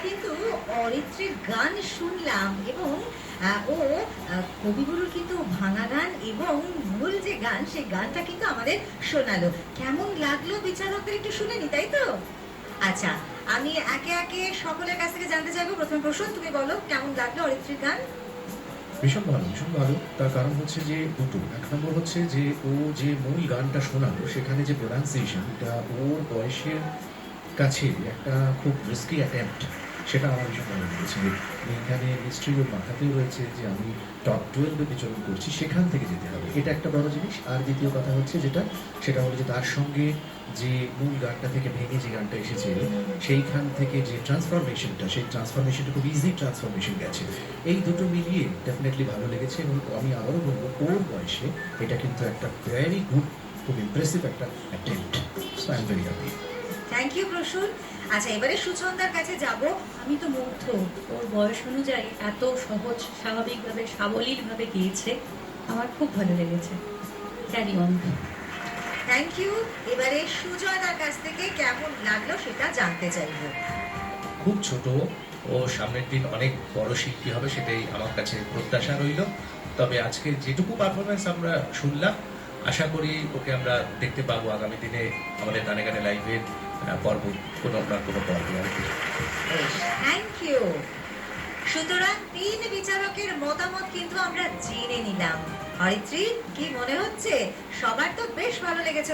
কিন্তু অরিত্রীর গান শুনলাম এবং ও কবিগুরুর কিন্তু ভাঙা গান এবং মূল যে গান সেই গানটা কিন্তু আমাদের শোনালো। কেমন লাগলো বিচারকদের একটু শুনে নি, তাই তো? আচ্ছা, আমি একে একে সকলের কাছ থেকে জানতে চাইবো। প্রথম প্রশ্ন, তুমি বলো কেমন লাগলো অরিত্রীর গান? ভীষণ ভালো, ভীষণ ভালো। তার কারণ হচ্ছে যে দুটো। এক নম্বর হচ্ছে যে ও যে মূল গানটা শোনালো সেখানে যে প্রোনাউন্সিয়েশনটা ওর বয়সের কাছে একটা খুব রিস্কি অ্যাটেম্প্ট, সেটা আমার ভীষণ ভালো লেগেছে। এখানে নিশ্চয়ই ওর মাথাতেও রয়েছে যে আমি টপ 12-এ বিচরণ করছি, সেখান থেকে যেতে হবে, এটা একটা বড় জিনিস। আর দ্বিতীয় কথা হচ্ছে সেটা হলো যে তার সঙ্গে যে মূল গানটা থেকে ভেঙে যে গানটা এসেছে সেইখান থেকে যে ট্রান্সফরমেশনটা, সেই ট্রান্সফরমেশনটা খুব ইজি ট্রান্সফরমেশন গেছে। এই দুটো মিলিয়ে ডেফিনেটলি ভালো লেগেছে এবং আমি আবারও বলবো ওর বয়সে এটা কিন্তু একটা ভেরি গুড, খুব ইমপ্রেসিভ একটা attempt. So I am very happy. Thank you Prasun. আচ্ছা, এবারে সুচন্দার কাছে যাব। আমি তো মুগ্ধ, ওর বয়স অনুযায়ী এত সহজ স্বাভাবিকভাবে সাবলীলভাবে গিয়েছে, আমার খুব ভালো লেগেছে। Carry on. Thank you. এবারে সুজয়দার কাছ থেকে কেমন লাগলো সেটা জানতে চাইবো। খুব ছোট, ও সামনের দিন অনেক বড় শিল্পী হবে সেটাই আমার কাছে প্রত্যাশা রইল। তবে আজকে যেটুকু পারফরমেন্স আমরা শুনলাম, আশা করি ওকে আমরা দেখতে পাবো আগামী দিনে আমাদের গানে গানে লাইভের পর্ব, কোনো না কোনো পর্বে আর কি। Thank you. সুতরাং তিন বিচারকের মতামত কিন্তু আমরা জেনে নিলাম। অরিত্রী, কি মনে হচ্ছে? সবার তো বেশ ভালো লেগেছে